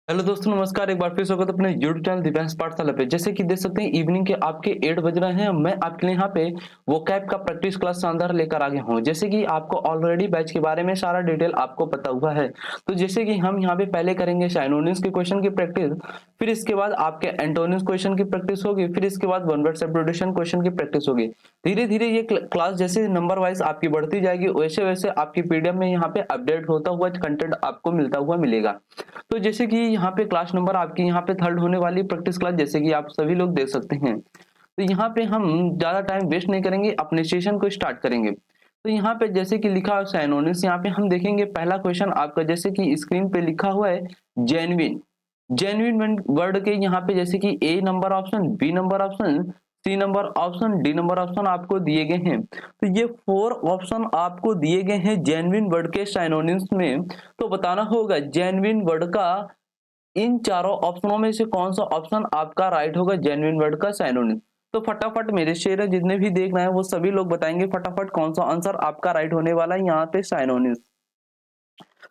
Hello दोस्तों, नमस्कार। एक बार फिर स्वागत है अपने यूट्यूब चैनल दिव्यांश पाठशाला पे। जैसे कि देख सकते हैं इवनिंग के आपके 8 बज रहे हैं। मैं आपके लिए यहाँ पे वो कैब का प्रैक्टिस क्लास शानदार लेकर आ गया हूँ। जैसे कि आपको ऑलरेडी बैच के बारे में सारा डिटेल आपको पता हुआ है। तो जैसे कि हम यहाँ पे पहले करेंगे साइनोनिम्स के क्वेश्चन की प्रैक्टिस, फिर इसके बाद आपके एंटोनिम्स क्वेश्चन की प्रैक्टिस होगी, फिर इसके बाद वन वर्ड सब्स्टिट्यूशन क्वेश्चन की प्रैक्टिस होगी। धीरे धीरे ये क्लास जैसे नंबर वाइज आपकी बढ़ती जाएगी, वैसे वैसे आपकी पीडीएफ में यहाँ पे अपडेट होता हुआ कंटेंट आपको मिलता हुआ मिलेगा। तो जैसे कि यहाँ पे क्लास नंबर आपकी यहाँ पे थर्ड होने वाली प्रैक्टिस क्लास, जैसे कि आप सभी लोग देख सकते हैं। तो यहाँ पे हम ज्यादा टाइम वेस्ट नहीं करेंगे, अपने सेशन को स्टार्ट करेंगे। तो यहाँ पे जैसे कि लिखा है साइनोनिम्स, यहाँ पे हम देखेंगे पहला क्वेश्चन आपका जैसे कि स्क्रीन पे लिखा हुआ है जेन्युइन। जेन्युइन वर्ड के यहाँ पे जैसे कि A number option, B number option, C number option, D number option आपको दिए गए हैं। तो ये 4 ऑप्शन आपको दिए गए हैं जेन्युइन वर्ड के साइनोनिम्स में। तो बताना होगा जेन्युइन वर्ड का इन चारों ऑप्शनों में से कौन सा ऑप्शन आपका राइट होगा जेन्युइन वर्ड का साइनोनिम। तो फटाफट मेरे शेयर जितने भी देख रहे हैं वो सभी लोग बताएंगे फटाफट कौन सा आंसर आपका राइट होने वाला है यहाँ पे साइनोनिम।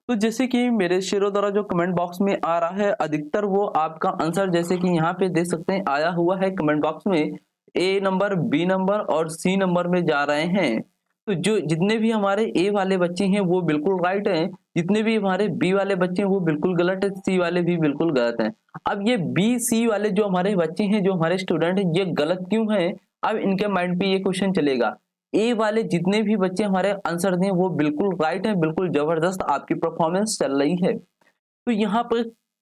तो जैसे कि मेरे शेरों द्वारा जो कमेंट बॉक्स में आ रहा है अधिकतर वो आपका आंसर जैसे कि यहाँ पे देख सकते हैं आया हुआ है कमेंट बॉक्स में, ए नंबर, बी नंबर और सी नंबर में जा रहे हैं। तो जो जितने भी हमारे ए वाले बच्चे हैं वो बिल्कुल राइट हैं, जितने भी हमारे बी वाले बच्चे हैं वो बिल्कुल गलत है, सी वाले भी बिल्कुल गलत हैं। अब ये बी सी वाले जो हमारे बच्चे हैं, जो हमारे स्टूडेंट हैं, ये गलत क्यों हैं? अब इनके माइंड पे ये क्वेश्चन चलेगा। ए वाले जितने भी बच्चे हमारे आंसर दें वो बिल्कुल राइट है, बिल्कुल जबरदस्त आपकी परफॉर्मेंस चल रही है। तो यहाँ पर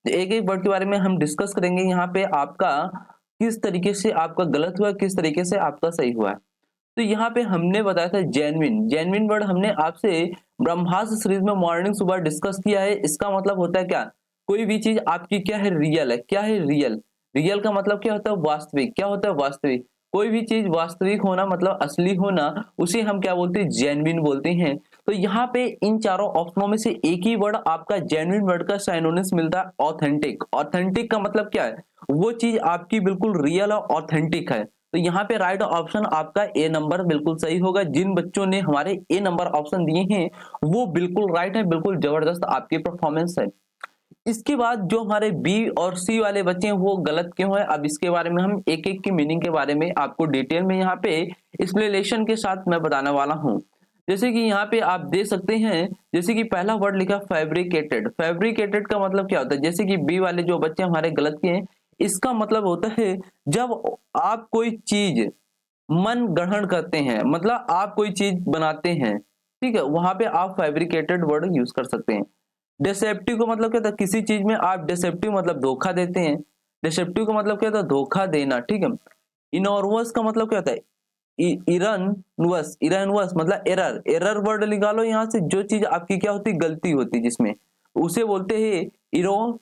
एक एक वर्ड के बारे में हम डिस्कस करेंगे, यहाँ पे आपका किस तरीके से आपका गलत हुआ, किस तरीके से आपका सही हुआ। तो यहाँ पे हमने बताया था जेन्युइन। जेन्युइन वर्ड हमने आपसे ब्रह्मास्त्र सीरीज में मॉर्निंग सुबह डिस्कस किया है। इसका मतलब होता है क्या? कोई भी चीज आपकी क्या है, रियल है। क्या है? रियल। रियल का मतलब क्या होता है? वास्तविक। क्या होता है? वास्तविक। कोई भी चीज वास्तविक होना मतलब असली होना, उसे हम क्या बोलते हैं? जेन्युइन बोलते हैं। तो यहाँ पे इन चारों ऑप्शनों में से एक ही वर्ड आपका जेन्युइन वर्ड का साइनोनिम्स मिलता है, ऑथेंटिक। ऑथेंटिक का मतलब क्या है? वो चीज आपकी बिल्कुल रियल और ऑथेंटिक है। तो यहाँ पे राइट ऑप्शन आपका ए नंबर बिल्कुल सही होगा। जिन बच्चों ने हमारे ए नंबर ऑप्शन दिए हैं वो बिल्कुल राइट है, बिल्कुल जबरदस्त आपकी परफॉर्मेंस है। इसके बाद जो हमारे बी और सी वाले बच्चे हैं वो गलत क्यों है, अब इसके बारे में हम एक एक की मीनिंग के बारे में आपको डिटेल में यहाँ पे एक्सप्लेनेशन के साथ मैं बताने वाला हूँ। जैसे कि यहाँ पे आप देख सकते हैं, जैसे कि पहला वर्ड लिखा फैब्रिकेटेड। फैब्रिकेटेड का मतलब क्या होता है? जैसे कि बी वाले जो बच्चे हमारे गलत किए हैं, इसका मतलब होता है जब आप कोई चीज मन ग्रहण करते हैं, मतलब आप कोई चीज बनाते हैं, ठीक है, वहां पे आप फैब्रिकेटेड वर्ड यूज कर सकते हैं। डिसेप्टिव का मतलब क्या था? किसी चीज में आप डिसेप्टिव मतलब धोखा देते हैं। डिसेप्टिव का मतलब क्या था? धोखा देना, ठीक है। इनॉर्वस का मतलब क्या होता है? इरनवस। इरनवस मतलब एरर। एरर वर्ड निकालो यहाँ से, जो चीज आपकी क्या होती? गलती होती जिसमें, उसे बोलते हैं इरो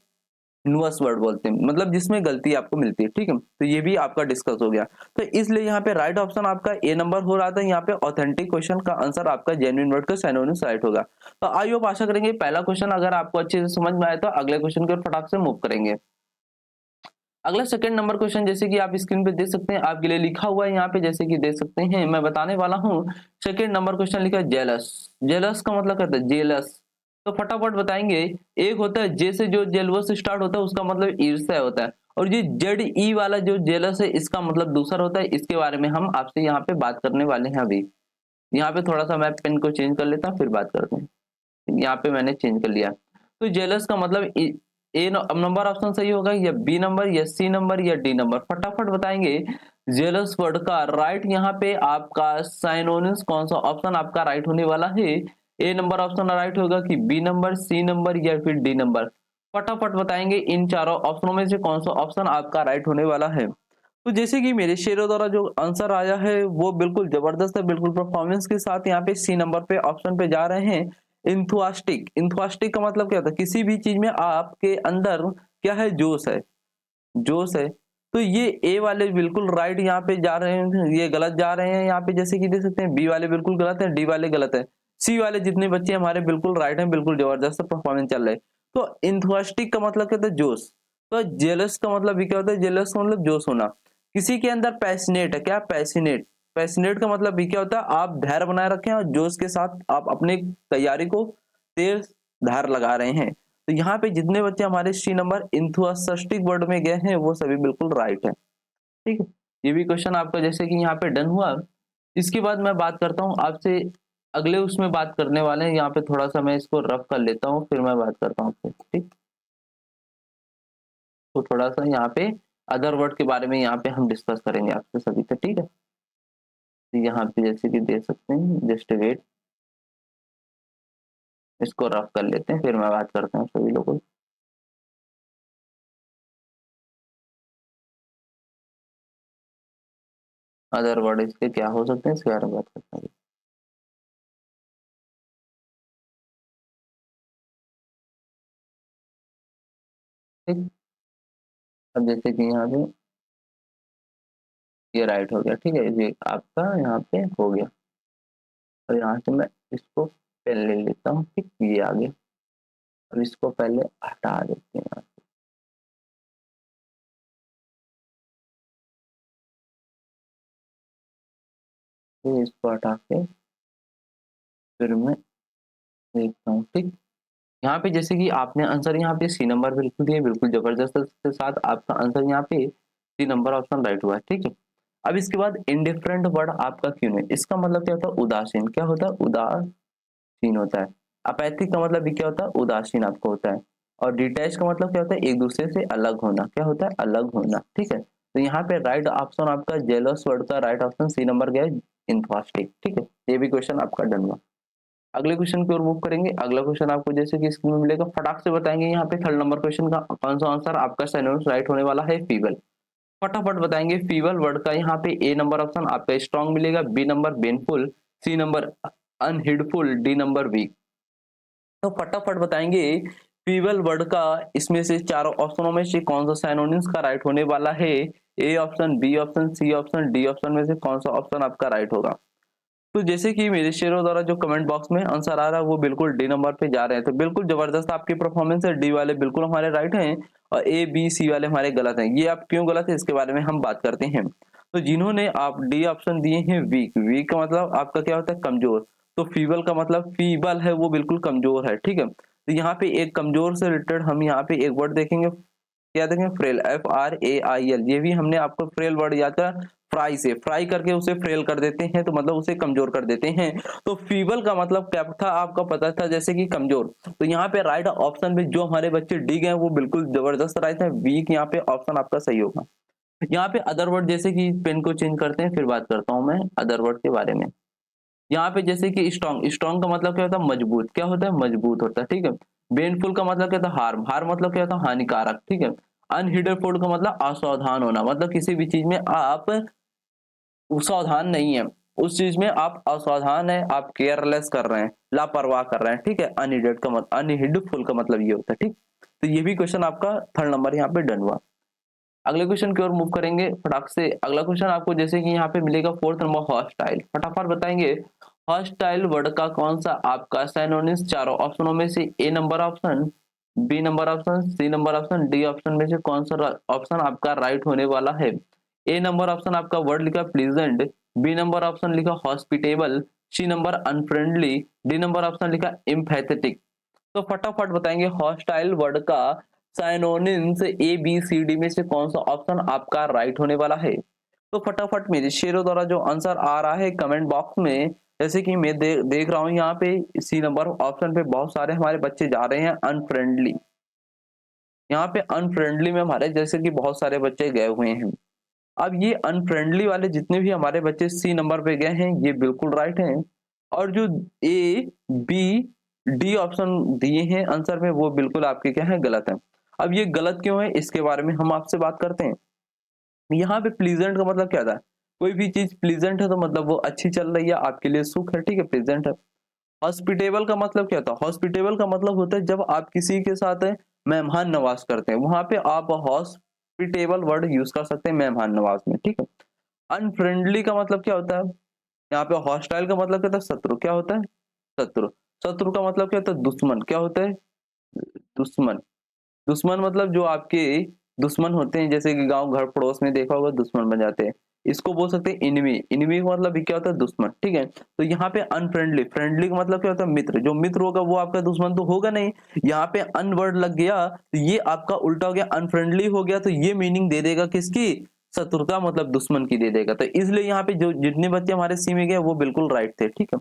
नुअस वर्ड बोलते हैं, मतलब जिसमें गलती आपको मिलती है, ठीक है। तो ये भी आपका डिस्कस हो गया। तो इसलिए यहाँ पे राइट ऑप्शन आपका ए नंबर हो रहा था। यहाँ पे ऑथेंटिक क्वेश्चन का आंसर आपका जेन्युइन वर्ड का सिनोनिम्स राइट होगा। तो आई होप आशा करेंगे पहला क्वेश्चन अगर आपको अच्छे से समझ में आए तो अगले क्वेश्चन की ओर फटाक से मूव करेंगे। अगला सेकंड नंबर क्वेश्चन जैसे कि आप स्क्रीन पे देख सकते हैं, आपके लिए लिखा हुआ है यहाँ पे, जैसे कि देख सकते हैं मैं बताने वाला हूँ। सेकंड नंबर क्वेश्चन लिखा है जेलस। जेलस का मतलब क्या होता है? जेलस। तो फटाफट बताएंगे। एक होता है जे से जो जेलवस से स्टार्ट होता है, उसका मतलब ईर्ष्या होता है। और ये जेड ई वाला जो जेलस है, इसका मतलब दूसरा होता है। इसके बारे में हम आपसे यहाँ पे बात करने वाले हैं अभी। यहाँ पे थोड़ा सा मैं पेन को चेंज कर लेता हूँ, फिर बात करते हैं। यहाँ पे मैंने चेंज कर लिया। तो जेलस का मतलब ए नंबर ऑप्शन सही होगा, या बी नंबर, या सी नंबर, या डी नंबर? फटाफट बताएंगे। जेलस वर्ड का राइट यहाँ पे आपका साइनोनिम्स कौन सा ऑप्शन आपका राइट होने वाला है? ए नंबर ऑप्शन राइट होगा कि बी नंबर, सी नंबर, या फिर डी नंबर? फटाफट बताएंगे इन चारों ऑप्शनों में से कौन सा ऑप्शन आपका राइट होने वाला है। तो जैसे कि मेरे शेरों द्वारा जो आंसर आया है वो बिल्कुल जबरदस्त है, बिल्कुल परफॉर्मेंस के साथ यहाँ पे सी नंबर पे ऑप्शन पे जा रहे हैं। इंथुआस्टिक। इंथुआस्टिक का मतलब क्या होता है? किसी भी चीज में आपके अंदर क्या है? जोश है। जोश है। तो ये ए वाले बिल्कुल राइट यहाँ पे जा रहे हैं, ये गलत जा रहे हैं यहाँ पे। जैसे कि देख सकते हैं बी वाले बिल्कुल गलत है, डी वाले गलत है, सी वाले जितने बच्चे हमारे बिल्कुल राइट हैं, बिल्कुल जबरदस्त परफॉर्मेंस चल रहा है। तो इंथुआस्टिक का मतलब क्या होता है? जोश। तो जेलस का मतलब भी क्या होता है? जेलस का मतलब जोश होना। किसी के अंदर पैशनेट है। क्या? पैशनेट। पैशनेट का मतलब भी क्या होता है? आप धैर्य बनाए रखें और जोश के साथ आप अपनी तैयारी को तेज धार लगा रहे हैं। तो यहाँ पे जितने बच्चे हमारे सी नंबर इंथुसिस्टिक वर्ड में गए हैं वो सभी बिल्कुल राइट है। ठीक है, ये भी क्वेश्चन आपका जैसे कि यहाँ पे डन हुआ। इसके बाद मैं बात करता हूँ आपसे, अगले उसमें बात करने वाले हैं। यहाँ पे थोड़ा सा मैं इसको रफ कर लेता हूँ, फिर मैं बात करता हूँ आपसे। ठीक, तो थोड़ा सा यहाँ पे अदर वर्ड के बारे में यहाँ पे हम डिस्कस करेंगे आपसे सभी से। ठीक है, तो यहाँ पे जैसे कि दे सकते हैं, जस्ट वेट, इसको रफ कर लेते हैं, फिर मैं बात करता हूँ सभी लोगों से। अदर वर्ड इसके क्या हो सकते हैं इसके बारे में बात करते हैं। ठीक, अब जैसे कि यहाँ पे ये राइट हो गया। ठीक है, ये आपका यहाँ पे हो गया, और यहाँ से मैं इसको पेन ले लेता हूँ। ठीक, ये आ गया। अब इसको पहले हटा देते हैं यहाँ से, इसको हटा के फिर मैं देखता हूँ। ठीक, यहाँ पे जैसे कि आपने आंसर यहाँ पे सी नंबर बिल्कुल दिए, बिल्कुल जबरदस्त के साथ आपका आंसर यहाँ पे सी नंबर ऑप्शन राइट हुआ है। ठीक है, अब इसके बाद इनडिफरेंट वर्ड आपका क्यों नहीं, इसका मतलब क्या होता है, उदासीन। क्या होता है, उदासीन होता है। अपैथिक का मतलब भी क्या होता है, उदासीन आपको होता है। और डिटैच का मतलब क्या होता है, एक दूसरे से अलग होना। क्या होता है, अलग होना। ठीक है, तो यहाँ पे राइट ऑप्शन आपका जेलस वर्ड का राइट ऑप्शन सी नंबर गया, इंथास्टिक। ठीक है, ये भी क्वेश्चन आपका डन हुआ। अगले क्वेश्चन की ओर मूव करेंगे। अगला क्वेश्चन आपको जैसे कि स्क्रीन में मिलेगा, फटाक से बताएंगे यहाँ पे थर्ड नंबर क्वेश्चन का कौन सा आंसर आपका सिनोनिम्स राइट होने वाला है, फीबल। फटाफट बताएंगे। फीबल वर्ड का यहाँ पे ए नंबर ऑप्शन आपका स्ट्रॉन्ग मिलेगा, B number baneful, C number unheedful, D number weak. तो फटाफट बताएंगे फीबल वर्ड का इसमें से चारों ऑप्शनों में से कौन सा सिनोनिम्स का राइट होने वाला है। A option, B option, C option, D option में से कौन सा ऑप्शन आपका राइट होगा। तो जैसे कि मेरे शेयरों द्वारा जो कमेंट बॉक्स में आंसर आ रहा है वो बिल्कुल डी नंबर पे जा रहे हैं, तो बिल्कुल जबरदस्त आपकी परफॉर्मेंस है। डी वाले बिल्कुल हमारे राइट हैं और ए बी सी वाले हमारे गलत हैं। ये आप क्यों गलत है इसके बारे में हम बात करते हैं। तो जिन्होंने आप डी ऑप्शन दिए हैं, वीक, वीक का मतलब आपका क्या होता है, कमजोर। तो फीबल का मतलब फीबल है, वो बिल्कुल कमजोर है। ठीक है, तो यहाँ पे एक कमजोर से रिलेटेड हम यहाँ पे एक वर्ड देखेंगे, क्या देखेंगे, फ्रेल, FRAIL। ये भी हमने आपको फ्रेल वर्ड याद था, फ्राई से, फ्राई करके उसे फ्रेल कर देते हैं, तो मतलब उसे कमजोर कर देते हैं। तो फीबल का मतलब क्या था आपका पता था, जैसे कि कमजोर। तो यहाँ पे राइट ऑप्शन में जो हमारे बच्चे डी गए वो बिल्कुल जबरदस्त राइट है, वीक यहाँ पे ऑप्शन आपका सही होगा। यहाँ पे अदर वर्ड जैसे कि पेन को चेंज करते हैं, फिर बात करता हूँ मैं अदर वर्ड के बारे में। यहाँ पे जैसे कि स्ट्रॉन्ग, स्ट्रॉन्ग का मतलब क्या होता है, मजबूत। क्या होता है, मजबूत होता है। ठीक है, बेनफुल का मतलब क्या होता है, हार्म, हार्म मतलब क्या होता है, हानिकारक। ठीक है, अनहिडरफुल का मतलब असावधान होना, मतलब किसी भी चीज में आप सावधान नहीं है, उस चीज में आप असावधान है, आप केयरलेस कर रहे हैं, लापरवाह कर रहे हैं। ठीक है, अनहिडेड का मतलब, अनहिडफुल का मतलब ये होता है। ठीक, तो ये भी क्वेश्चन आपका थर्ड नंबर यहाँ पे डन हुआ। अगले क्वेश्चन की ओर मूव करेंगे फटाक से। अगला क्वेश्चन आपको जैसे कि यहाँ पे मिलेगा फोर्थ नंबर, हॉस्टाइल। फटाफट बताएंगे हॉस्टाइल वर्ड का कौन सा आपका सिनोनिम्स चारों ऑप्शनों में से A number option, B number option, C number option, D option में से कौन सा ऑप्शन आपका राइट होने वाला है। ए नंबर ऑप्शन आपका वर्ड लिखा प्लीजेंट, बी नंबर ऑप्शन लिखा hospitable, C number unfriendly, D number option लिखा इम्पैथेटिक। तो फटाफट बताएंगे हॉस्टाइल वर्ड का synonyms A B C D में से कौन सा ऑप्शन आपका राइट होने वाला है। तो फटाफट मेरे शेरों द्वारा जो आंसर आ रहा है कमेंट बॉक्स में, जैसे कि मैं देख रहा हूं यहाँ पे सी नंबर ऑप्शन पे बहुत सारे हमारे बच्चे जा रहे हैं अनफ्रेंडली। यहाँ पे अनफ्रेंडली में हमारे जैसे कि बहुत सारे बच्चे गए हुए हैं। अब ये अनफ्रेंडली वाले जितने भी हमारे बच्चे सी नंबर पे गए हैं ये बिल्कुल राइट हैं, और जो ए बी डी ऑप्शन दिए हैं आंसर में वो बिल्कुल आपके क्या है, गलत है। अब ये गलत क्यों है इसके बारे में हम आपसे बात करते हैं। यहाँ पे प्लीजेंट का मतलब क्या था, कोई भी चीज प्लीजेंट है तो मतलब वो अच्छी चल रही है, आपके लिए सुख है। ठीक है, प्लीजेंट है। हॉस्पिटेबल का मतलब क्या था, हॉस्पिटेबल का मतलब होता है जब आप किसी के साथ मेहमान नवाज करते हैं, वहां पे आप हॉस्पिटेबल वर्ड यूज कर सकते हैं मेहमान नवाज में। ठीक है, अनफ्रेंडली का मतलब क्या होता है, यहाँ पे हॉस्टाइल का मतलब क्या होता है, शत्रु। क्या होता है, शत्रु। शत्रु का मतलब क्या होता है, दुश्मन। क्या होता है, दुश्मन। दुश्मन मतलब जो आपके दुश्मन होते हैं, जैसे कि गांव घर पड़ोस में देखा होगा दुश्मन बन जाते हैं। इसको बोल सकते हैं इनमी। इनमी का मतलब भी क्या होता है? दुश्मन, ठीक है। तो यहाँ पे अनफ्रेंडली, फ्रेंडली का मतलब क्या होता है? मित्र। जो मित्र होगा वो आपका दुश्मन तो होगा नहीं। यहाँ पे अन वर्ड लग गया तो ये आपका उल्टा हो गया, अनफ्रेंडली हो गया, तो ये मीनिंग दे देगा किसकी? शत्रुता, मतलब दुश्मन की दे देगा। तो इसलिए यहाँ पे जो जितने बच्चे हमारे सी में गए वो बिल्कुल राइट थे, ठीक है।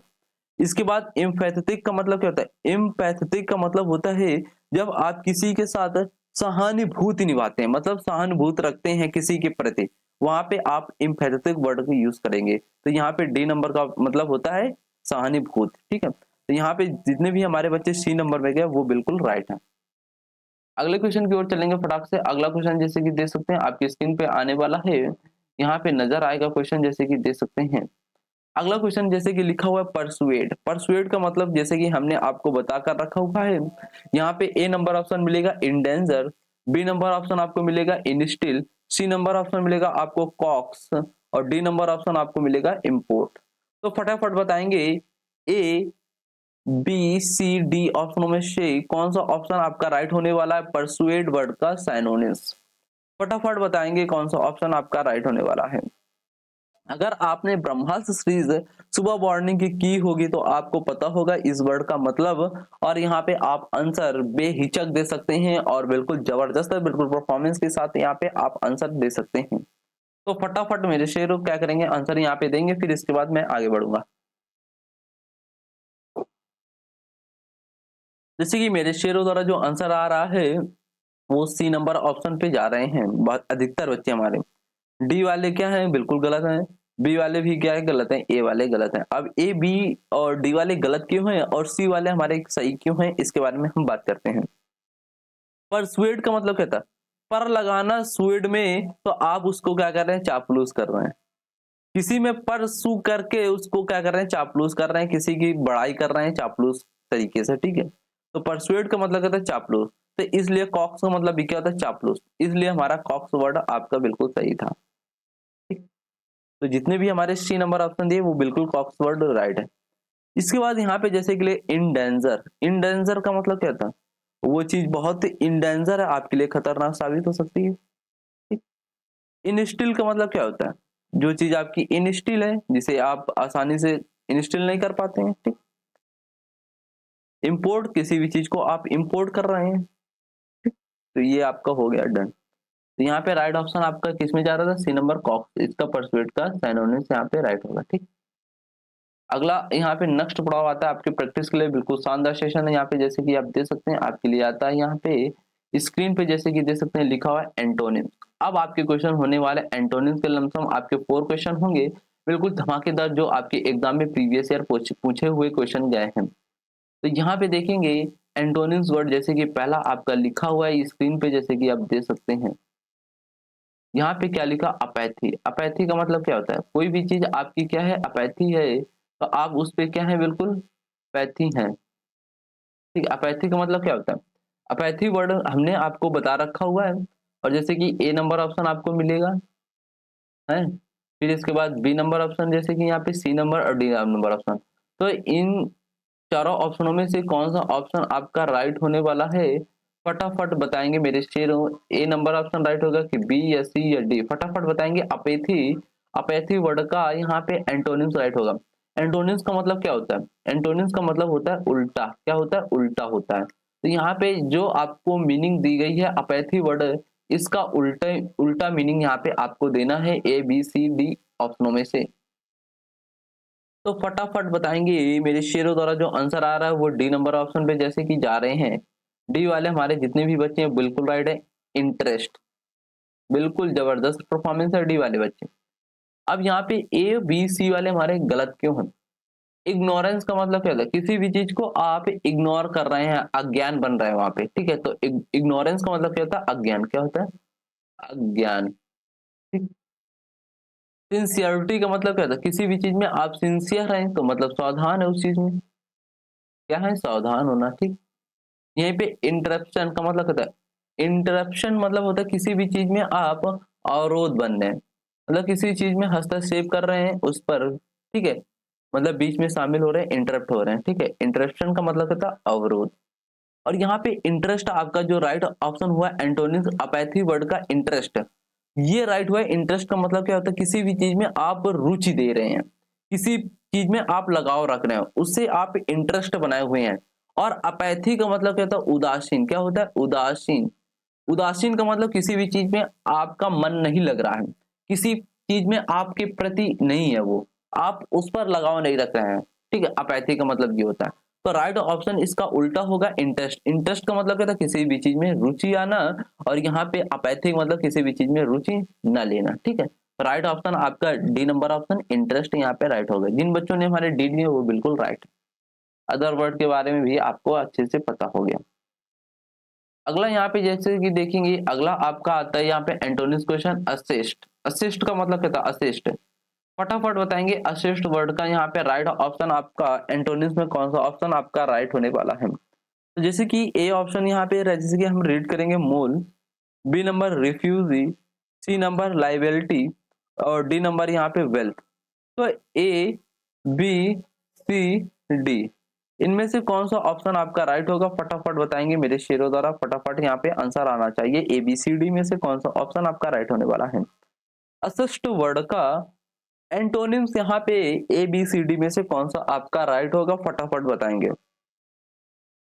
इसके बाद एम्पैथेटिक का मतलब क्या होता है? एम्पैथेटिक का मतलब होता है जब आप किसी के साथ सहानुभूति निभाते हैं, मतलब सहानुभूति रखते हैं किसी के प्रति, वहां पे आप एम्पैथेटिक वर्ड को यूज करेंगे। तो यहाँ पे डी नंबर का मतलब होता है सहानुभूति, ठीक है। तो यहाँ पे जितने भी हमारे बच्चे सी नंबर में गए वो बिल्कुल राइट है। अगले क्वेश्चन की ओर चलेंगे फटाक से। अगला क्वेश्चन जैसे कि देख सकते हैं आपकी स्क्रीन पे आने वाला है, यहाँ पे नजर आएगा क्वेश्चन, जैसे कि देख सकते हैं। अगला क्वेश्चन जैसे कि लिखा हुआ है परसुएड। परसुएड का मतलब जैसे कि हमने आपको बता कर रखा हुआ है, यहाँ पे ए नंबर ऑप्शन मिलेगा इंडेंजर, बी नंबर ऑप्शन आपको मिलेगा इनस्टिल, सी नंबर ऑप्शन मिलेगा आपको कॉक्स, और डी नंबर ऑप्शन आपको मिलेगा इम्पोर्ट। तो फटाफट बताएंगे ए बी सी डी ऑप्शनों में से कौन सा ऑप्शन आपका राइट होने वाला है परसुएड वर्ड का साइनोनिम्स। फटाफट बताएंगे कौन सा ऑप्शन आपका राइट होने वाला है। अगर आपने ब्रह्मास्त्र सीरीज सुबह मॉर्निंग की होगी तो आपको पता होगा इस वर्ड का मतलब, और यहाँ पे आप आंसर बेहिचक दे सकते हैं और बिल्कुल जबरदस्त, बिल्कुल परफॉर्मेंस के साथ यहाँ पे आप आंसर दे सकते हैं। तो फटाफट मेरे शेरों क्या करेंगे, आंसर यहाँ पे देंगे, फिर इसके बाद मैं आगे बढ़ूंगा। जैसे कि मेरे शेरों द्वारा जो आंसर आ रहा है वो सी नंबर ऑप्शन पे जा रहे हैं बहुत अधिकतर बच्चे हमारे। डी वाले क्या है? बिल्कुल गलत है। बी वाले भी क्या है? गलत है। ए वाले गलत है। अब ए बी और डी वाले गलत क्यों हैं और सी वाले हमारे सही क्यों हैं, इसके बारे में हम बात करते हैं। पर स्वेड का मतलब क्या था? पर लगाना स्वेड में, तो आप उसको क्या कर रहे हैं? चापलूस कर रहे हैं। किसी में पर सू करके उसको क्या कर रहे हैं? चापलूस कर रहे हैं, किसी की बड़ाई कर रहे हैं चापलूस तरीके से, ठीक है। तो परसुएड का मतलब क्या था? चापलूस। तो इसलिए कॉक्स का मतलब भी क्या होता है? चापलूस। इसलिए हमारा कॉक्स वर्ड आपका बिल्कुल सही था, ठीक। तो जितने भी हमारे सी नंबर ऑप्शन दिए वो बिल्कुल कॉक्स वर्ड राइट है। इसके बाद यहाँ पे जैसे के लिए इंडेंजर। इंडेंजर का मतलब क्या था? वो चीज बहुत इंडेंजर है, आपके लिए खतरनाक साबित हो सकती है, ठीक। इनस्टिल का मतलब क्या होता है? जो चीज आपकी इनस्टिल है, जिसे आप आसानी से इंस्टॉल नहीं कर पाते हैं, ठीक। इंपोर्ट, किसी भी चीज को आप इंपोर्ट कर रहे हैं, ठीक। तो ये आपका हो गया डन। तो यहाँ पे राइट ऑप्शन आपका किस में जा रहा था? सी नंबर कॉक्स, इसका परसुएट का साइनोनिम्स यहाँ पे राइट होगा, ठीक। अगला यहाँ पे नेक्स्ट पड़ाव आता है आपके प्रैक्टिस के लिए, बिल्कुल शानदार सेशन है यहाँ पे, जैसे कि आप देख सकते हैं आपके लिए आता है यहाँ पे स्क्रीन पे, जैसे कि देख सकते हैं लिखा हुआ है एंटोनिम्स। अब आपके क्वेश्चन होने वाले एंटोनिम्स के लमसम आपके 4 क्वेश्चन होंगे, बिल्कुल धमाकेदार, जो आपके एग्जाम में प्रीवियस ईयर पूछे हुए क्वेश्चन गए हैं। तो यहाँ पे देखेंगे एंटोनिम्स वर्ड, जैसे कि पहला आपका लिखा हुआ है स्क्रीन पे, जैसे कि आप देख सकते हैं यहाँ पे क्या लिखा? अपैथी। अपैथी का मतलब क्या होता है? कोई भी चीज आपकी क्या है? अपैथी है, तो आप उस पे क्या है? बिल्कुल पैथी है, ठीक। अपैथी का मतलब क्या होता है? अपैथी वर्ड हमने आपको बता रखा हुआ है, और जैसे कि ए नंबर ऑप्शन आपको मिलेगा है, फिर इसके बाद बी नंबर ऑप्शन, जैसे कि यहाँ पे सी नंबर और डी नंबर ऑप्शन। तो इन चारों ऑप्शनों में से कौन सा ऑप्शन आपका राइट होने वाला है? फटाफट बताएंगे मेरे शेरों। ए नंबर ऑप्शन राइट होगा कि बी या सी या डी? फटाफट बताएंगे। अपैथी, अपैथी वर्ड का यहाँ पे एंटोनिम्स राइट होगा। एंटोनिम्स का मतलब क्या होता है? एंटोनिम्स का मतलब होता है उल्टा। क्या होता है? उल्टा होता है। तो यहाँ पे जो आपको मीनिंग दी गई है अपैथी वर्ड, इसका उल्टा उल्टा मीनिंग यहाँ पे आपको देना है ए बी सी डी ऑप्शनों में से। तो फटाफट बताएंगे मेरे शेरों द्वारा जो आंसर आ रहा है वो डी नंबर ऑप्शन पे जैसे कि जा रहे हैं। डी वाले हमारे जितने भी बच्चे हैं बिल्कुल राइट है। इंटरेस्ट, बिल्कुल जबरदस्त परफॉर्मेंस है डी वाले बच्चे। अब यहाँ पे ए बी सी वाले हमारे गलत क्यों हैं? इग्नोरेंस का मतलब क्या होता है? किसी भी चीज को आप इग्नोर कर रहे हैं, अज्ञान बन रहे हैं वहां पे, ठीक है। तो इग्नोरेंस का मतलब क्या होता है? अज्ञान। क्या होता है? अज्ञान, ठीक। सिंसियरिटी का मतलब क्या होता है? किसी भी चीज में आप सिंसियर हैं तो मतलब सावधान है उस चीज में, क्या है? सावधान होना, ठीक। यहीं पे इंटरप्शन का मतलब होता है, इंटरप्शन मतलब होता है किसी भी चीज में आप अवरोध बन रहे हैं, मतलब किसी चीज में हस्तक्षेप कर रहे हैं उस पर, ठीक है। मतलब बीच में शामिल हो रहे हैं, इंटरप्ट हो रहे हैं, ठीक है। इंटरप्शन का मतलब होता है अवरोध। और यहाँ पे इंटरेस्ट आपका जो राइट ऑप्शन हुआ एंटोनिम्स अपैथी वर्ड का इंटरेस्ट, ये राइट हुआ है। इंटरेस्ट का मतलब क्या होता है, किसी भी चीज में आप रुचि दे रहे हैं, किसी चीज में आप लगाव रख रहे हैं, उससे आप इंटरेस्ट बनाए हुए हैं। और अपैथी का मतलब क्या होता है, उदासीन। क्या होता है, उदासीन। उदासीन का मतलब किसी भी चीज में आपका मन नहीं लग रहा है, किसी चीज में आपके प्रति नहीं है वो, आप उस पर लगाव नहीं रख रहे हैं। ठीक है, अपैथी का मतलब ये होता है। तो राइट ऑप्शन इसका उल्टा होगा इंटरेस्ट। इंटरेस्ट का मतलब क्या था, किसी भी चीज में रुचि आना, और यहाँ पे अपैथिक मतलब किसी भी चीज में रुचि न लेना। ठीक है, राइट ऑप्शन आपका डी नंबर ऑप्शन इंटरेस्ट यहाँ पे राइट होगा। जिन बच्चों ने हमारे डी लिए वो बिल्कुल राइट। अदर वर्ड के बारे में भी आपको अच्छे से पता हो गया। अगला यहाँ पे जैसे कि देखेंगे, अगला आपका आता है यहाँ पे एंटोनिम्स क्वेश्चन, असिस्ट। असिस्ट का मतलब क्या था, असिस्ट। फटाफट बताएंगे असिस्ट वर्ड का यहाँ पे राइट ऑप्शन आपका एंटोनिम्स में कौन सा ऑप्शन आपका राइट होने वाला है। तो जैसे कि ए ऑप्शन यहाँ पे जैसे कि हम रीड करेंगे मूल, B number refugee, C number liability, और डी नंबर यहाँ पे वेल्थ। तो ए, बी, सी, डी, इनमें से कौन सा ऑप्शन आपका राइट होगा, फटाफट बताएंगे मेरे शेरों द्वारा। फटाफट यहाँ पे आंसर आना चाहिए, ए बी सी डी में से कौन सा ऑप्शन आपका राइट होने वाला है। असिस्ट वर्ड का एंटोनिम्स यहाँ पे ए बी सी डी में से कौन सा आपका राइट होगा, फटाफट बताएंगे।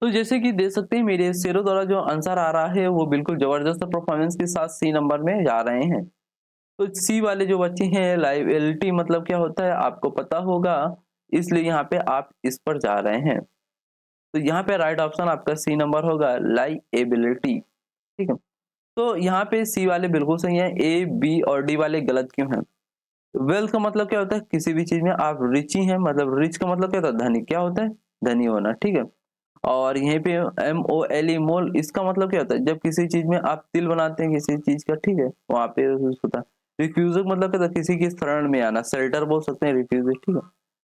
तो जैसे कि देख सकते हैं मेरे शेरों द्वारा जो आंसर आ रहा है वो बिल्कुल जबरदस्त परफॉर्मेंस के साथ सी नंबर में जा रहे हैं। तो सी वाले जो बच्चे हैं, लाइबिलिटी मतलब क्या होता है आपको पता होगा, इसलिए यहाँ पे आप इस पर जा रहे हैं। तो यहाँ पे राइट ऑप्शन आपका सी नंबर होगा, लाइबिलिटी। ठीक है, तो यहाँ पे सी वाले बिल्कुल सही है, ए बी और डी वाले गलत क्यों हैं। वेल्थ का मतलब क्या होता है, किसी भी चीज में आप रिची हैं, मतलब रिच का मतलब क्या होता है, धनी। क्या होता है, धनी होना। ठीक है, और यहीं पे एम ओ एल ई मोल, इसका मतलब क्या होता है, जब किसी चीज में आप तिल बनाते हैं किसी चीज का, ठीक है, वहां पे यूज होता है। रिफ्यूजल मतलब क्या होता है, किसी की शरण में आना, शेल्टर बोल सकते हैं रिफ्यूजल। ठीक है,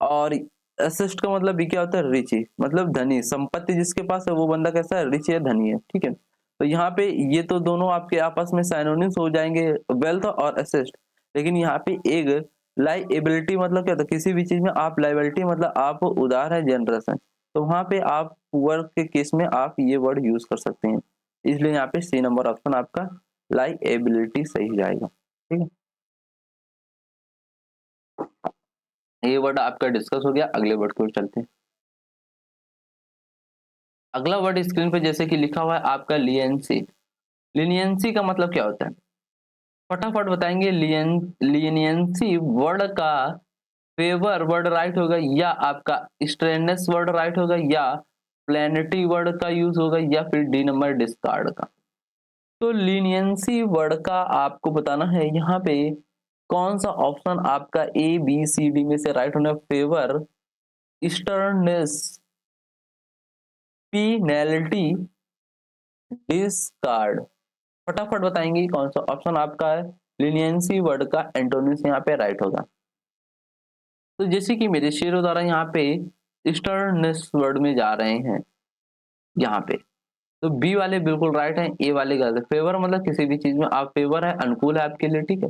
और असिस्ट का मतलब भी क्या होता है, रिची, मतलब धनी, संपत्ति जिसके पास है वो बंदा कैसा है, रिच है, धनी है। ठीक है, तो यहाँ पे ये तो दोनों आपके आपस में साइनोनिम्स हो जाएंगे, वेल्थ और असिस्ट। लेकिन यहाँ पे एक लाइबिलिटी मतलब क्या होता है, किसी भी चीज में आप लाइबिलिटी मतलब आप उदार है, जनरस है, तो वहां पे आप पुअर के केस में आप ये वर्ड यूज कर सकते हैं। इसलिए यहाँ पे सी नंबर ऑप्शन आपका लाइबिलिटी सही जाएगा। ठीक है, ये वर्ड आपका डिस्कस हो गया। अगले वर्ड को चलते हैं। अगला वर्ड स्क्रीन पे जैसे कि लिखा हुआ है आपका लियंसी। लिनियंसी का मतलब क्या होता है, फटाफट बताएंगे। लिनियंसी वर्ड का फेवर वर्ड राइट होगा, या आपका स्ट्रेननेस वर्ड राइट होगा, या प्लेनिटी वर्ड का यूज होगा, या फिर डी नंबर डिस्कार्ड का। तो लीनियंसी वर्ड का आपको बताना है यहाँ पे कौन सा ऑप्शन आपका ए बी सी डी में से राइट होना है। Favour, sternness, penalty, discard. फटाफट बताएंगे कौन सा ऑप्शन आपका है लीनियंसी वर्ड का एंटोनिम्स यहाँ पे राइट होगा। तो जैसे कि मेरे शेरों द्वारा यहाँ पे स्टर्ननेस वर्ड में जा रहे हैं यहाँ पे, तो बी वाले बिल्कुल राइट है, ए वाले गलत है। फेवर मतलब किसी भी चीज में आप फेवर है, अनुकूल है आपके लिए। ठीक है,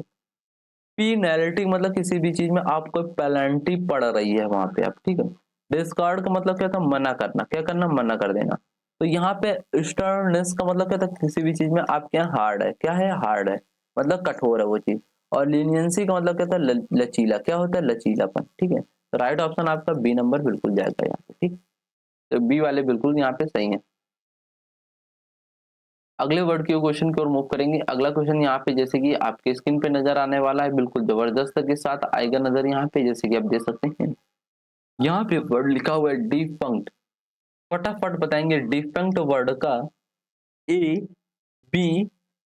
पीनैलिटी मतलब किसी भी चीज में आपको पेनल्टी पड़ रही है वहां पे आप। ठीक है, डिस्कार्ड का मतलब क्या था, मना करना। क्या करना, मना कर देना। तो यहाँ पे स्टर्ननेस का मतलब क्या था, किसी भी चीज में आपके यहाँ हार्ड है। क्या है, हार्ड है, मतलब कठोर है वो चीज। और लीनियंसी का मतलब क्या था, लचीला। क्या होता है, लचीलापन। ठीक है, तो राइट ऑप्शन आपका बी नंबर बिल्कुल जाएगा यहाँ पे। ठीक, तो बी वाले बिल्कुल यहाँ पे सही है। अगले वर्ड के क्वेश्चन की ओर मूव करेंगे। अगला क्वेश्चन यहाँ पे जैसे कि आपके स्क्रीन पे नजर आने वाला है, बिल्कुल जबरदस्त के साथ आएगा नजर यहाँ पे। जैसे कि आप देख सकते हैं यहाँ पे वर्ड लिखा हुआ है डिफंक्ट। फटाफट बताएंगे डिफंक्ट वर्ड का ए बी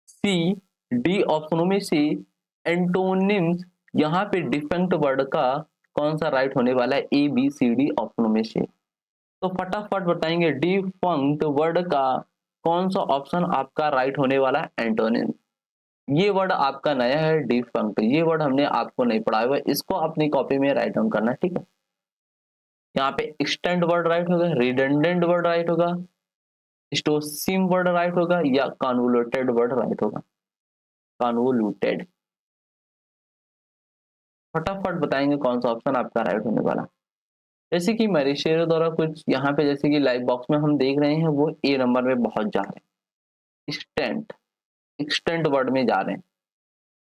सी डी ऑप्शनों में से एंटोनिम्स यहाँ पे डिफंक्ट वर्ड का कौन सा राइट होने वाला है, ए बी सी डी ऑप्शनों में से। तो फटाफट बताएंगे डिफंक्ट वर्ड का कौन सा ऑप्शन आपका राइट होने वाला है, एंटोनिम। ये वर्ड आपका नया है, डिफंक्ट। ये वर्ड हमने आपको नहीं पढ़ाया हुआ है, इसको अपनी कॉपी में राइट डाउन करना है। ठीक है, यहाँ पे एक्सटेंड वर्ड राइट होगा, रिडंडेंट वर्ड राइट होगा, स्टोसिम वर्ड राइट होगा, या कन्वोल्यूटेड वर्ड राइट होगा, कन्वोल्यूटेड। फटाफट बताएंगे कौन सा ऑप्शन आपका राइट होने वाला। जैसे कि मेरे शेर द्वारा कुछ यहाँ पे जैसे कि लाइव बॉक्स में हम देख रहे हैं वो ए नंबर में बहुत जा रहे हैं, एक्सटेंट, एक्सटेंट वर्ड में जा रहे हैं।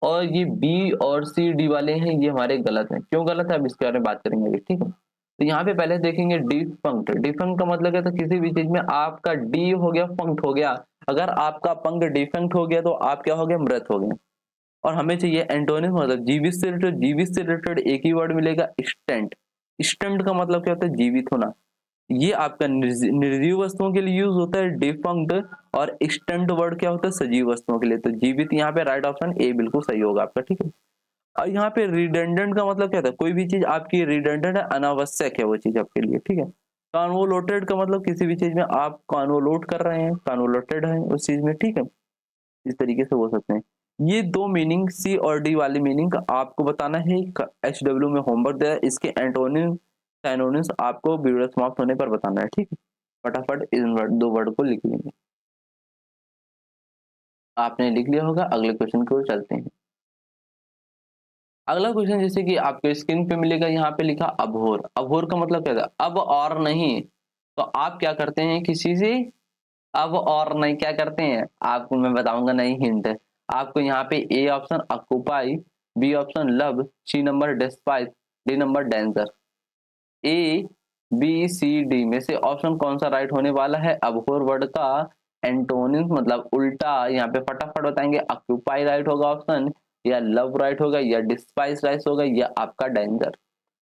और ये बी और सी डी वाले हैं ये हमारे गलत हैं। क्यों गलत है अब इसके बारे में बात करेंगे अभी, ठीक है। तो यहाँ पे पहले देखेंगे डिफंक्ट। डिफंक्ट का मतलब क्या था, किसी भी चीज में आपका डी हो गया फंक्ट हो गया। अगर आपका पंक्ट डिफंक्ट हो गया तो आप क्या हो गए, मृत हो गए। और हमें चाहिए एंटोनिम, मतलब जीवित से रिलेटेड। जीवित से रिलेटेड एक ही वर्ड मिलेगा, स्टेंट। स्टेंट का मतलब क्या होता है, जीवित होना। ये आपका निर्जीव वस्तुओं के लिए यूज होता है डिफंक्ट, और स्टंट वर्ड क्या होता है, सजीव वस्तुओं के लिए। तो जीवित यहाँ पे राइट ऑप्शन ए बिल्कुल सही होगा आपका, ठीक है। और यहाँ पे रिडंडेंट का मतलब क्या था, कोई भी चीज आपकी रिडंडेंट है, अनावश्यक है वो चीज आपके लिए, ठीक है। कॉन्वोलोटेड का मतलब किसी भी चीज में आप कॉन्वोलोट कर रहे हैं, कॉन्वोलोटेड है उस चीज में, ठीक है। इस तरीके से बोल सकते हैं। ये दो मीनिंग सी और डी वाली मीनिंग आपको बताना है, HW में होमवर्क दिया है। इसके एंटोनिम साइनोनिम्स आपको वीडियो समाप्त होने पर बताना है, ठीक है। फटाफट इन दो वर्ड को लिख लेंगे। आपने लिख लिया होगा, अगले क्वेश्चन की ओर चलते हैं। अगला क्वेश्चन जैसे कि आपके स्क्रीन पे मिलेगा, यहाँ पे लिखा अभोर। अभोर का मतलब क्या था, अब और नहीं। तो आप क्या करते हैं, किसी से अब और नहीं क्या करते हैं, आपको मैं बताऊंगा, नहीं हिंट है आपको। यहाँ पे A option occupy, B option love, C number despite, D number danger. A B C D में से ऑप्शन कौन सा राइट होने वाला है। अबोर वर्ड का एंटोनिम्स मतलब उल्टा यहाँ पे फटाफट बताएंगे। ऑक्यूपाई राइट होगा ऑप्शन, या लव राइट होगा, या डिस्पाइस राइट होगा, या आपका डेंजर।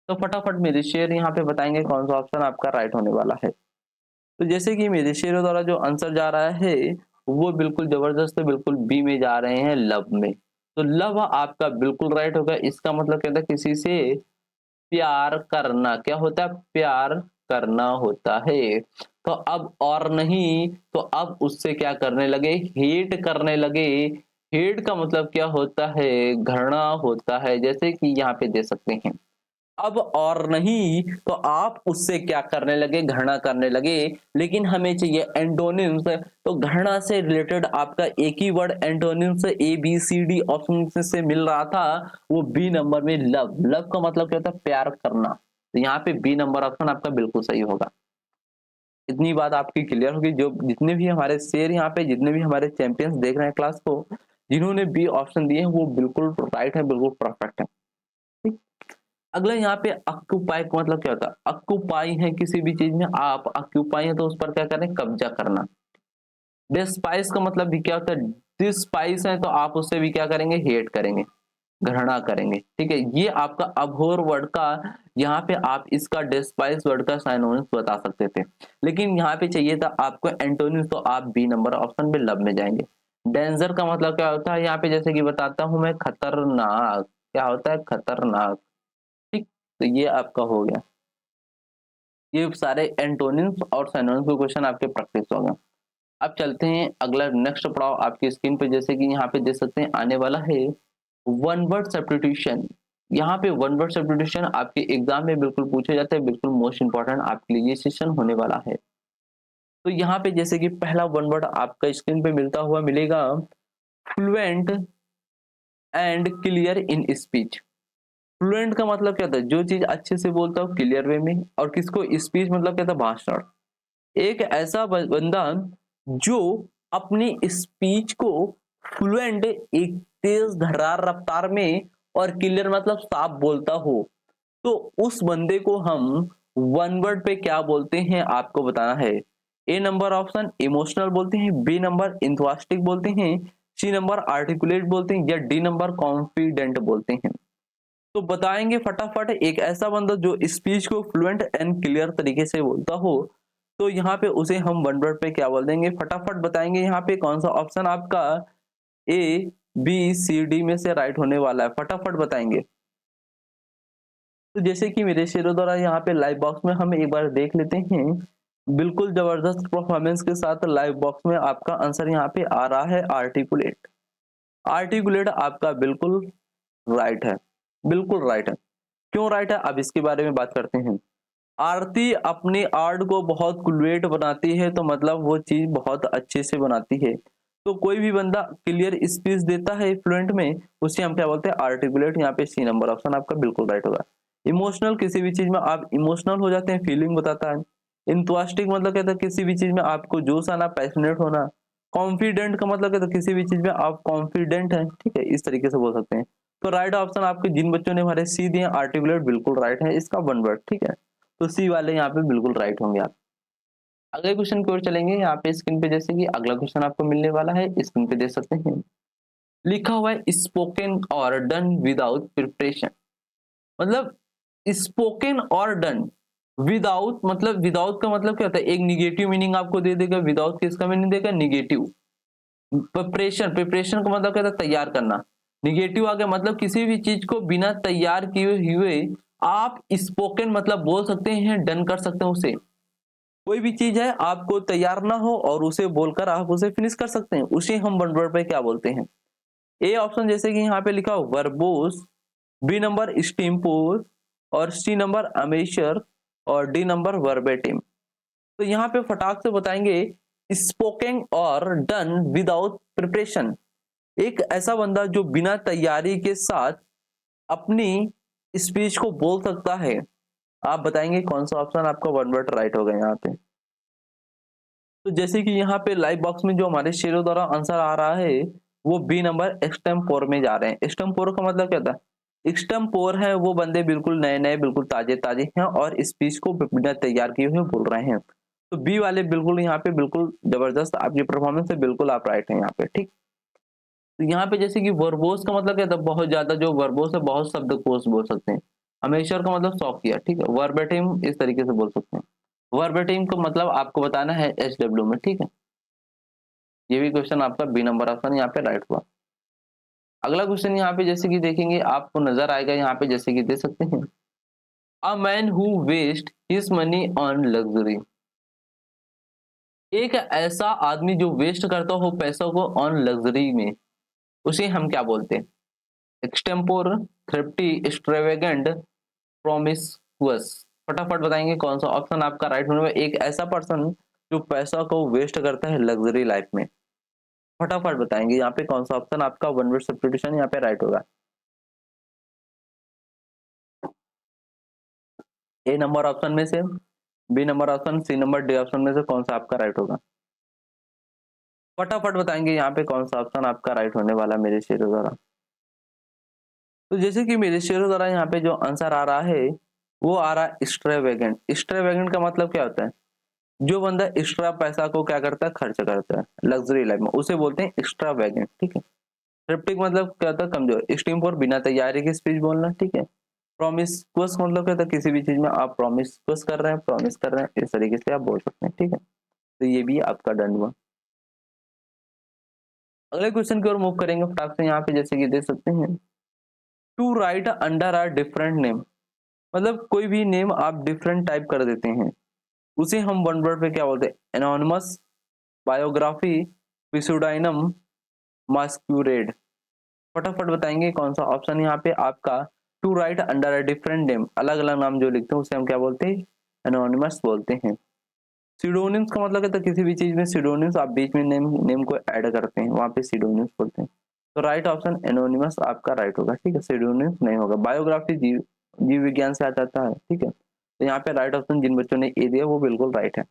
तो फटाफट मेरे शेयर यहाँ पे बताएंगे कौन सा ऑप्शन आपका राइट होने वाला है। तो जैसे कि मेरे शेयरों द्वारा जो आंसर जा रहा है वो बिल्कुल जबरदस्त है, बिल्कुल बी में जा रहे हैं, लव में। तो लव आपका बिल्कुल राइट होगा। इसका मतलब क्या था, किसी से प्यार करना। क्या होता है, प्यार करना होता है। तो अब और नहीं, तो अब उससे क्या करने लगे, हेट करने लगे। हेट का मतलब क्या होता है, घृणा होता है। जैसे कि यहाँ पे दे सकते हैं, अब और नहीं तो आप उससे क्या करने लगे, घृणा करने लगे। लेकिन हमें चाहिए एंटोनिम्स। तो घृणा से रिलेटेड आपका एक ही वर्ड एंटोनिम्स ABCD ऑप्शन से मिल रहा था, वो बी नंबर में लव। लव का मतलब क्या होता है, प्यार करना। तो यहाँ पे बी नंबर ऑप्शन आपका बिल्कुल सही होगा। इतनी बात आपकी क्लियर होगी। जो जितने भी हमारे शेर यहाँ पे, जितने भी हमारे चैंपियंस देख रहे हैं क्लास को, जिन्होंने बी ऑप्शन दिए हैं वो बिल्कुल राइट है, बिल्कुल परफेक्ट है, ठीक। अगला यहाँ पे ऑक्यूपाई का मतलब क्या होता है, ऑक्यूपाई है किसी भी चीज में, आप ऑक्यूपाई है तो उस पर क्या करें, कब्जा करना। डिस्पाइस का मतलब भी क्या होता है, डिस्पाइस है तो आप उससे भी क्या करेंगे, हेट करेंगे, घृणा करेंगे, ठीक है। ये आपका अभोर वर्ड का, यहाँ पे आप इसका डिस्पाइस वर्ड का साइनोनिम्स बता सकते थे, लेकिन यहाँ पे चाहिए था आपको एंटोनिम्स, तो आप बी नंबर ऑप्शन पे लव में जाएंगे। डेंजर का मतलब क्या होता है, यहाँ पे जैसे कि बताता हूं मैं, खतरनाक। क्या होता है, खतरनाक, ठीक। तो ये आपका हो गया। ये सारे एंटोनिम्स और सिनोनिम्स के क्वेश्चन आपके प्रैक्टिस हो गए। अब चलते हैं अगला नेक्स्ट पड़ाव आपकी स्क्रीन पे, जैसे कि यहाँ पे देख सकते हैं आने वाला है वन वर्ड सब्स्टिट्यूशन। यहाँ पे वन वर्ड सब्स्टिट्यूशन आपके एग्जाम में बिल्कुल पूछे जाते हैं, बिल्कुल मोस्ट इंपॉर्टेंट आपके लिए ये सेशन होने वाला है। तो यहाँ पे जैसे कि पहला वन वर्ड आपका स्क्रीन पे मिलता हुआ मिलेगा, fluent and clear in speech. Fluent का मतलब क्या था, जो चीज अच्छे से बोलता हो क्लियर वे में, और किसको, स्पीच मतलब क्या था, भाषण। एक ऐसा बंदा जो अपनी स्पीच को फ्लुएंट, एक तेज धरार रफ्तार में, और क्लियर मतलब साफ बोलता हो, तो उस बंदे को हम वन वर्ड पे क्या बोलते हैं आपको बताना है। ए नंबर ऑप्शन इमोशनल बोलते हैं, बी नंबर इंथुआस्टिक बोलते हैं, सी नंबर आर्टिकुलेट बोलते हैं, या डी नंबर कॉन्फिडेंट बोलते हैं। तो बताएंगे फटाफट। एक ऐसा बंदा जो स्पीच को फ्लुएंट एंड क्लियर तरीके से बोलता हो, तो यहाँ पे उसे हम वन वर्ड पे क्या बोल देंगे, फटाफट बताएंगे। यहाँ पे कौन सा ऑप्शन आपका ABCD में से राइट होने वाला है, फटाफट बताएंगे। तो जैसे कि मेरे शेरों द्वारा यहाँ पे लाइव बॉक्स में हम एक बार देख लेते हैं, बिल्कुल जबरदस्त परफॉर्मेंस के साथ लाइव बॉक्स में आपका आंसर यहाँ पे आ रहा है, आर्टिकुलेट। आर्टिकुलेट आपका बिल्कुल राइट है, बिल्कुल राइट है। क्यों राइट है, अब इसके बारे में बात करते हैं। आरती अपनी आर्ट को बहुत कुलवेट बनाती है, तो मतलब वो चीज बहुत अच्छे से बनाती है। तो कोई भी बंदा क्लियर स्पीच देता है फ्लुएंट में, उसे हम क्या बोलते हैं, आर्टिकुलेट। यहाँ पे सी नंबर ऑप्शन आपका बिल्कुल राइट होगा। इमोशनल, किसी भी चीज में आप इमोशनल हो जाते हैं, फीलिंग बताता है। इंथुआस्टिक मतलब कहता है किसी भी चीज में आपको जोश आना, पैशनेट होना। कॉन्फिडेंट का मतलब है तो किसी भी चीज में आप कॉन्फिडेंट हैं, ठीक है, इस तरीके से बोल सकते हैं। तो राइट ऑप्शन आपके जिन बच्चों ने हमारे सी दिए आर्टिकुलेट बिल्कुल राइट है, इसका वन वर्ड, ठीक है। तो सी वाले यहाँ पे बिल्कुल राइट होंगे आप। अगले क्वेश्चन की ओर चलेंगे। यहाँ पे स्क्रीन पे जैसे कि अगला क्वेश्चन आपको मिलने वाला है, स्क्रीन पे देख सकते हैं, लिखा हुआ है स्पोकन और डन विदाउट प्रिपरेशन। मतलब स्पोकन और डन विदाउट, मतलब विदाउट का मतलब क्या होता है, एक निगेटिव मीनिंग आपको दे देगा। विदाउट किसका मीनिंग देगा, निगेटिव। प्रिपरेशन, प्रिपरेशन का मतलब क्या होता है, तैयार करना। निगेटिव आ गया मतलब किसी भी चीज को बिना तैयार किए हुए आप स्पोकन मतलब बोल सकते हैं, डन कर सकते हैं उसे। कोई भी चीज है आपको तैयार ना हो और उसे बोलकर आप उसे फिनिश कर सकते हैं, उसे हम वन वर्ड पे क्या बोलते हैं। ए ऑप्शन जैसे कि यहाँ पे लिखा हो वर्बोस, बी नंबर स्टीमपोज, और सी नंबर अमेचर, और डी नंबर वर्बेटिम। तो यहाँ पे फटाक से बताएंगे, स्पोकिंग और डन विदाउट प्रिपरेशन। एक ऐसा बंदा जो बिना तैयारी के साथ अपनी स्पीच को बोल सकता है। आप बताएंगे कौन सा ऑप्शन आपका वन वर्ड राइट होगा यहाँ पे। तो जैसे कि यहाँ पे लाइव बॉक्स में जो हमारे शेरों द्वारा आंसर आ रहा है, वो बी नंबर एक्सटेम्पोर में जा रहे हैं। एक्सटेम्पोर का मतलब क्या था, एक्सटेम्पोर है वो बंदे बिल्कुल नए नए, बिल्कुल ताजे ताजे हैं और स्पीच को बिना तैयार किए हुए बोल रहे हैं। तो बी वाले बिल्कुल यहाँ पे बिल्कुल जबरदस्त आपकी परफॉर्मेंस है, बिल्कुल आप राइट हैं यहाँ पे, ठीक। तो यहाँ पे जैसे कि वर्बोस का मतलब क्या था, बहुत ज्यादा, जो वर्बोस है बहुत शब्दकोश बोल सकते हैं। हमेशा का मतलब शौकिया, ठीक है। वर्बेटिम इस तरीके से बोल सकते हैं। वर्बेटिम का मतलब आपको बताना है SW में, ठीक है। ये भी क्वेश्चन आपका बी नंबर ऑप्शन यहाँ पे राइट हुआ। अगला क्वेश्चन यहाँ पे जैसे कि देखेंगे आपको नजर आएगा, यहाँ पे जैसे कि दे सकते हैं, a man who waste his money on luxury. एक ऐसा आदमी जो वेस्ट करता हो पैसों को ऑन लग्जरी में, उसे हम क्या बोलते हैं। Extempore, thrifty, extravagant, promiscuous. फटाफट बताएंगे कौन सा ऑप्शन आपका राइट होने में। एक ऐसा पर्सन जो पैसा को वेस्ट करता है लग्जरी लाइफ में, फटाफट बताएंगे यहाँ पे कौन सा ऑप्शन आपका वन वर्ड सब्स्टिट्यूशन यहाँ पे राइट होगा। ए नंबर ऑप्शन में से, B number option, C number, D option में से कौन सा आपका राइट होगा। फटाफट बताएंगे यहाँ पे कौन सा ऑप्शन आपका राइट होने वाला मेरे शेरों द्वारा। तो जैसे कि मेरे शेरों द्वारा यहाँ पे जो आंसर आ रहा है, वो आ रहा है एक्स्ट्रावेगेंट। एक्स्ट्रावेगेंट का मतलब क्या होता है, जो बंदा एक्स्ट्रा पैसा को क्या करता है, खर्च करता है लग्जरी लाइफ में, उसे बोलते हैं एक्स्ट्रावेगेंट, ठीक है। थ्रिफ्टिक मतलब क्या होता है, कमजोर। स्टीम फॉर बिना तैयारी की स्पीच बोलना, ठीक है। प्रॉमिस्कुअस मतलब क्या होता है, किसी भी चीज में आप प्रॉमिस्कुअस कर रहे हैं, प्रॉमिस कर रहे हैं, इस तरीके से आप बोल सकते हैं, ठीक है। तो ये भी आपका डन हुआ। अगले क्वेश्चन की ओर मूव करेंगे फटाक से। यहाँ पे जैसे कि देख सकते हैं, to write under are different name. मतलब कोई भी नेम आप डिफरेंट टाइप कर देते हैं, उसे हम वन वर्ड पे क्या बोलते हैं, एनोनिमस, बायोग्राफी, पिसुडाइनम, मास्क्यूरेड। फटाफट बताएंगे कौन सा ऑप्शन यहाँ पे आपका to write under a different name, अलग अलग नाम जो लिखते हैं उसे हम क्या बोलते हैं, एनोनिमस बोलते हैं। सिडोनिम्स का मतलब क्या था, किसी भी चीज में सिडोनिम्स आप बीच में नेम नेम को ऐड करते हैं, वहां पे सिडोनिम्स बोलते हैं। तो राइट ऑप्शन एनोनिमस आपका राइट होगा, ठीक है। सिडोनिम्स नहीं होगा। बायोग्राफी जीव जीव विज्ञान से आ जाता है, ठीक है। तो यहाँ पे राइट ऑप्शन जिन बच्चों ने ए दिया वो बिल्कुल राइट है।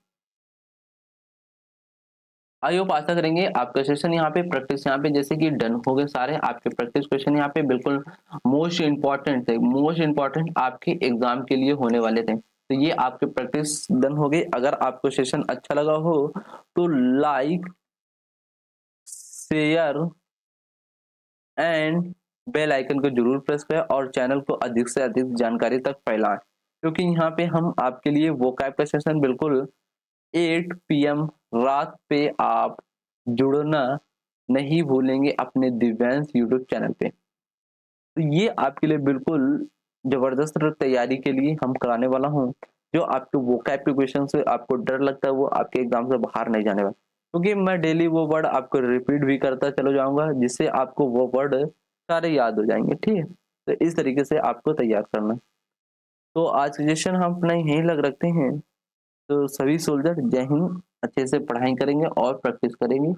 आई होप आशा करेंगे आपका सेशन यहाँ पे प्रैक्टिस यहाँ पे जैसे कि डन हो गए सारे आपके प्रैक्टिस क्वेश्चन यहाँ पे बिल्कुल मोस्ट इंपॉर्टेंट थे, मोस्ट इंपॉर्टेंट आपके एग्जाम के लिए होने वाले थे। तो ये आपके प्रैक्टिस डन हो गई। अगर आपको सेशन अच्छा लगा हो तो like, share and bell icon को जरूर प्रेस करें और चैनल को अधिक से अधिक जानकारी तक फैलाएं, क्योंकि यहाँ पे हम आपके लिए वोकैब का सेशन बिल्कुल 8 PM रात पे आप जुड़ना नहीं भूलेंगे अपने दिव्यांश यूट्यूब चैनल पे। तो ये आपके लिए बिल्कुल जबरदस्त तैयारी के लिए हम कराने वाला हूँ। जो आपके वोकैब के क्वेश्चन से आपको डर लगता है वो आपके एग्जाम से बाहर नहीं जाने वाला, क्योंकि मैं डेली वो वर्ड आपको रिपीट भी करता चलो जाऊंगा, जिससे आपको वो वर्ड सारे याद हो जाएंगे, ठीक है। तो इस तरीके से आपको तैयार करना है। तो आज के सेशन हम अपना यहीं लग रखते हैं। तो सभी सोल्जर जय हिंद, अच्छे से पढ़ाई करेंगे और प्रैक्टिस करेंगे।